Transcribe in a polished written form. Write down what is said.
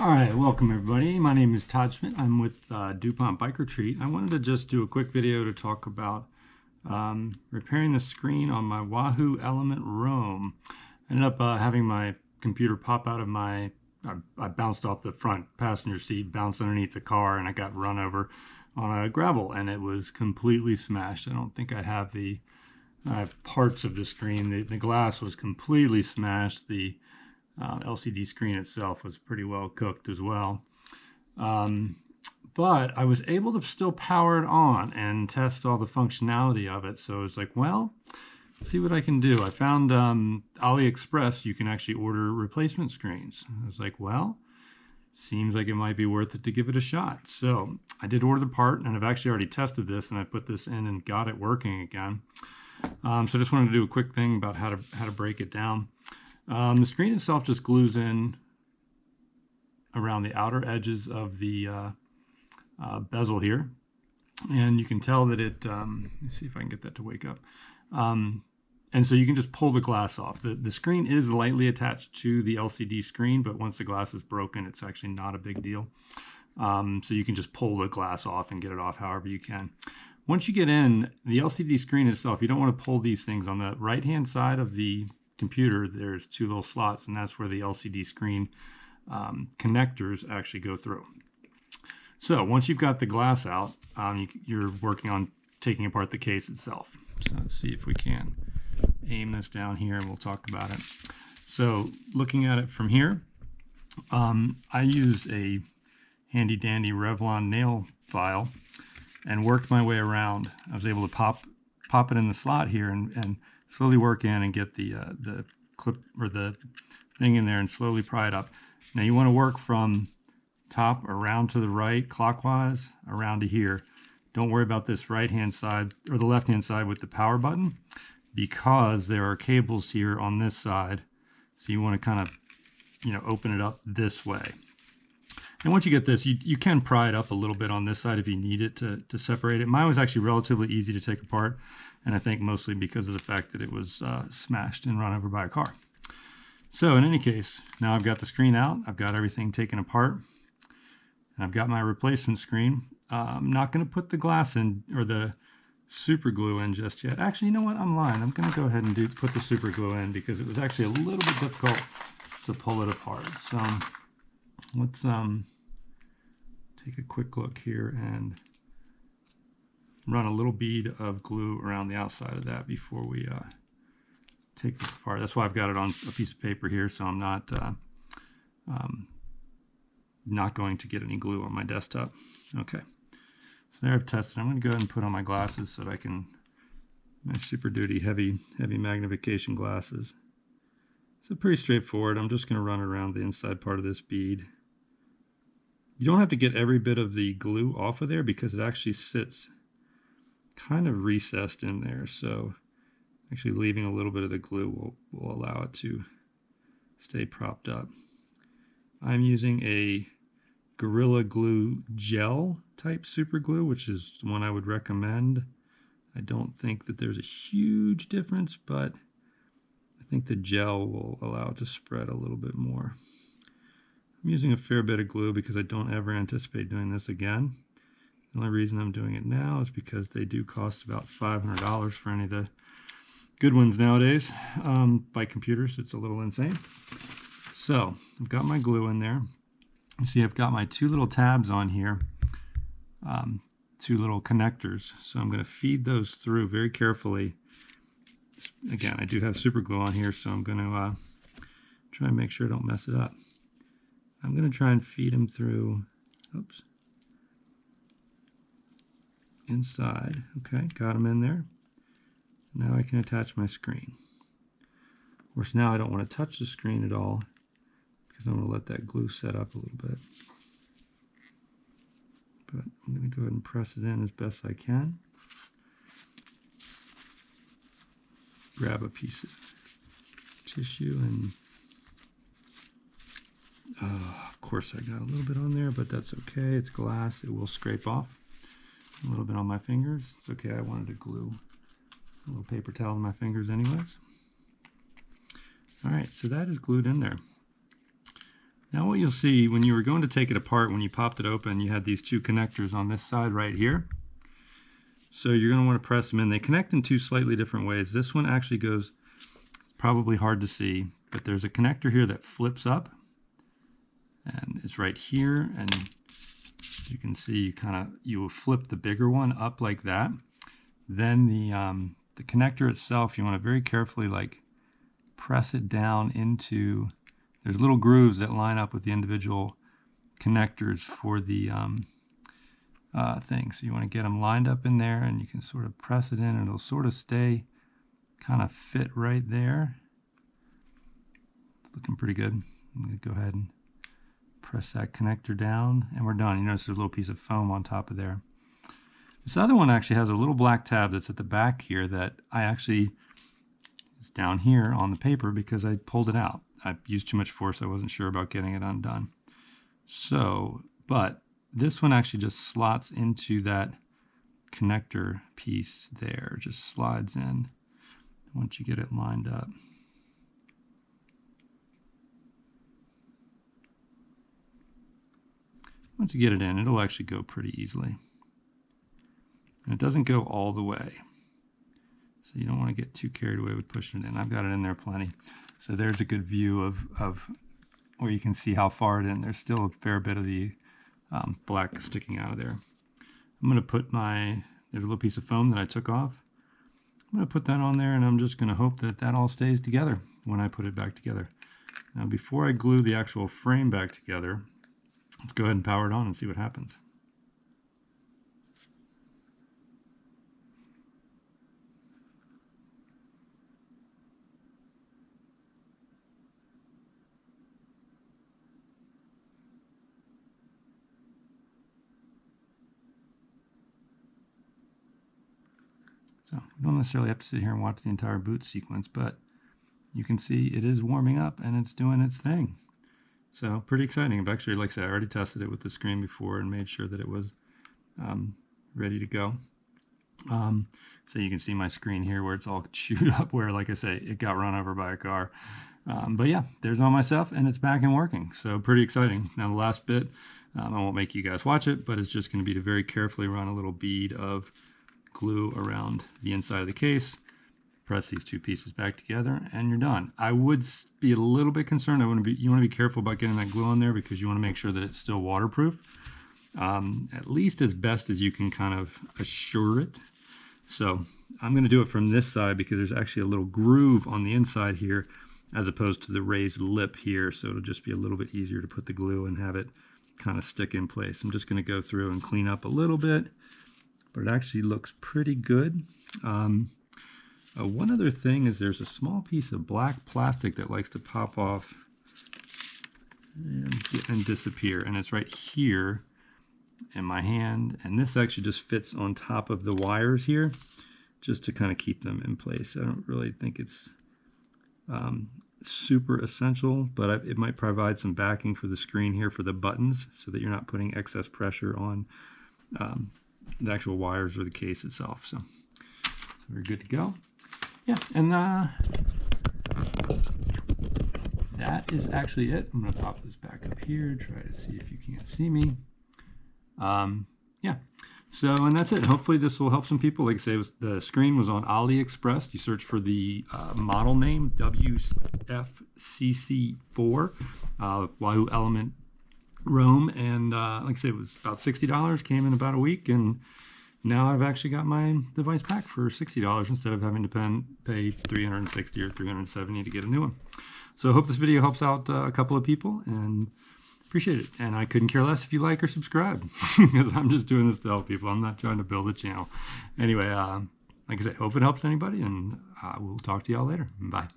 All right, welcome everybody. My name is Todd Schmidt. I'm with DuPont Bike Retreat. I wanted to just do a quick video to talk about repairing the screen on my Wahoo Elemnt Roam. I ended up having my computer pop out of my, I bounced off the front passenger seat, bounced underneath the car, and I got run over on a gravel, and it was completely smashed. I don't think I have the parts of the screen. The glass was completely smashed. The LCD screen itself was pretty well cooked as well. But I was able to still power it on and test all the functionality of it. So I was like, well, let's see what I can do. I found Aliexpress, you can actually order replacement screens. I was like, well, seems like it might be worth it to give it a shot. So I did order the part, and I've actually already tested this, and I put this in and got it working again. So I just wanted to do a quick thing about how to break it down. The screen itself just glues in around the outer edges of the bezel here, and you can tell that it, let me see if I can get that to wake up, and so you can just pull the glass off. The screen is lightly attached to the LCD screen, but once the glass is broken, it's actually not a big deal. So you can just pull the glass off and get it off however you can. Once you get in, the LCD screen itself, you don't want to pull these things. On the right-hand side of the computer, there's two little slots, and that's where the LCD screen connectors actually go through. So once you've got the glass out, you're working on taking apart the case itself. So let's see if we can aim this down here, and we'll talk about it. So looking at it from here, I used a handy dandy Revlon nail file and worked my way around. I was able to pop it in the slot here and slowly work in and get the clip or the thing in there and slowly pry it up. Now you want to work from top around to the right, clockwise, around to here. Don't worry about this right-hand side or the left-hand side with the power button, because there are cables here on this side. So you want to kind of, open it up this way. And once you get this, you can pry it up a little bit on this side if you need it to separate it. Mine was actually relatively easy to take apart, and I think mostly because of the fact that it was smashed and run over by a car. So in any case, now I've got the screen out, I've got everything taken apart, and I've got my replacement screen. I'm not going to put the glass in or the super glue in just yet. Actually, you know what? I'm lying. I'm going to go ahead and put the super glue in because it was actually a little bit difficult to pull it apart. So let's take a quick look here and run a little bead of glue around the outside of that before we take this apart. That's why I've got it on a piece of paper here, so I'm not going to get any glue on my desktop. Okay, so there I've tested. I'm going to go ahead and put on my glasses so that I can, my Super Duty heavy magnification glasses. So pretty straightforward. I'm just going to run around the inside part of this bead. You don't have to get every bit of the glue off of there because it actually sits kind of recessed in there. So actually leaving a little bit of the glue will allow it to stay propped up. I'm using a Gorilla Glue gel type super glue, which is the one I would recommend. I don't think that there's a huge difference, but I think the gel will allow it to spread a little bit more. I'm using a fair bit of glue because I don't ever anticipate doing this again. The only reason I'm doing it now is because they do cost about $500 for any of the good ones nowadays. By computers, it's a little insane. So I've got my glue in there. You see I've got my two little tabs on here, two little connectors. So I'm going to feed those through very carefully. Again, I do have super glue on here, so I'm going to try and make sure I don't mess it up. I'm going to try and feed them through, oops, inside. Okay, got them in there. Now I can attach my screen. Of course, now I don't want to touch the screen at all because I'm going to let that glue set up a little bit. But I'm going to go ahead and press it in as best I can. Grab a piece of tissue and of course I got a little bit on there, but that's okay. It's glass. It will scrape off a little bit on my fingers. It's okay. I wanted to glue a little paper towel on my fingers anyways. All right, so that is glued in there. Now what you'll see when you were going to take it apart, when you popped it open, you had these two connectors on this side right here. So you're going to want to press them in. They connect in two slightly different ways. This one actually goes, it's probably hard to see, but there's a connector here that flips up, and it's right here, and you can see you will flip the bigger one up like that. Then the connector itself, you want to very carefully like press it down into, there's little grooves that line up with the individual connectors for the thing. So you want to get them lined up in there, and you can sort of press it in, and it'll sort of stay kind of fit right there. It's looking pretty good. I'm going to go ahead and press that connector down, and we're done. You notice there's a little piece of foam on top of there. This other one actually has a little black tab that's at the back here that it's down here on the paper because I pulled it out. I used too much force. I wasn't sure about getting it undone. So, but this one actually just slots into that connector piece there, just slides in once you get it lined up. Once you get it in, it'll actually go pretty easily. And it doesn't go all the way. So you don't want to get too carried away with pushing it in. I've got it in there plenty. So there's a good view of where you can see how far it in. There's still a fair bit of the black sticking out of there. I'm going to put there's a little piece of foam that I took off. I'm going to put that on there, and I'm just going to hope that that all stays together when I put it back together. Now before I glue the actual frame back together, let's go ahead and power it on and see what happens. So we don't necessarily have to sit here and watch the entire boot sequence, but you can see it is warming up and it's doing its thing. So pretty exciting. I've actually, like I said, I already tested it with the screen before and made sure that it was ready to go. So you can see my screen here where it's all chewed up, where, like I say, it got run over by a car. But yeah, there's all my stuff and it's back and working. So pretty exciting. Now the last bit, I won't make you guys watch it, but it's just going to be to very carefully run a little bead of glue around the inside of the case, press these two pieces back together, and you're done. I would be a little bit concerned. You want to be careful about getting that glue on there because you want to make sure that it's still waterproof, at least as best as you can kind of assure it. So I'm going to do it from this side because there's actually a little groove on the inside here as opposed to the raised lip here, so it'll just be a little bit easier to put the glue and have it kind of stick in place. I'm just going to go through and clean up a little bit, but it actually looks pretty good. One other thing is there's a small piece of black plastic that likes to pop off and disappear, and it's right here in my hand, and this actually just fits on top of the wires here just to kind of keep them in place. I don't really think it's super essential, but it might provide some backing for the screen here for the buttons so that you're not putting excess pressure on the actual wires or the case itself. So we're good to go. Yeah, and that is actually it. I'm going to pop this back up here, try to see if you can't see me. Yeah, so, and that's it. Hopefully this will help some people. Like I say, the screen was on Aliexpress. You search for the model name, WFCC4, Wahoo Elemnt Roam, and like I said, it was about $60, came in about a week, and now I've actually got my device back for $60 instead of having to pay $360 or $370 to get a new one. So I hope this video helps out a couple of people, and appreciate it. And I couldn't care less if you like or subscribe because I'm just doing this to help people. I'm not trying to build a channel. Anyway, like I said, hope it helps anybody, and we'll talk to y'all later. Bye.